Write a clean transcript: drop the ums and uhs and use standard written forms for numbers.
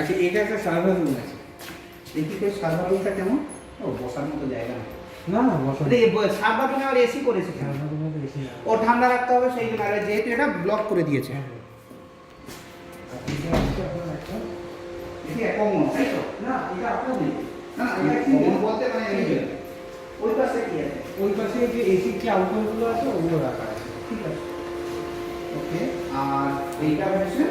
আচ্ছা, এটা একটা সার্ভার রুম আছে। দেখি তো সার্ভার রুমটা কেমন। ও বসার মতো জায়গা না। না না, বসো। সার্ভার রুমে আর এসি করেছে কেন? সার্ভার রুমে তো বেশি না। ও ঠান্ডা রাখতে হবে সেই জন্য, আর যেহেতু এটা ব্লক করে দিয়েছে। আর এটা হচ্ছে আপনার একটা, এটা কমন তাই তো? না এটা আপনার নেই। না না, এটা কমন বলতে মানে ওই পাশে কি আছে? ওই পাশে যে এসি ক্লাউডগুলো আছে ওগুলো রাখা আছে। ঠিক আছে, ওকে। আর এইটা হচ্ছে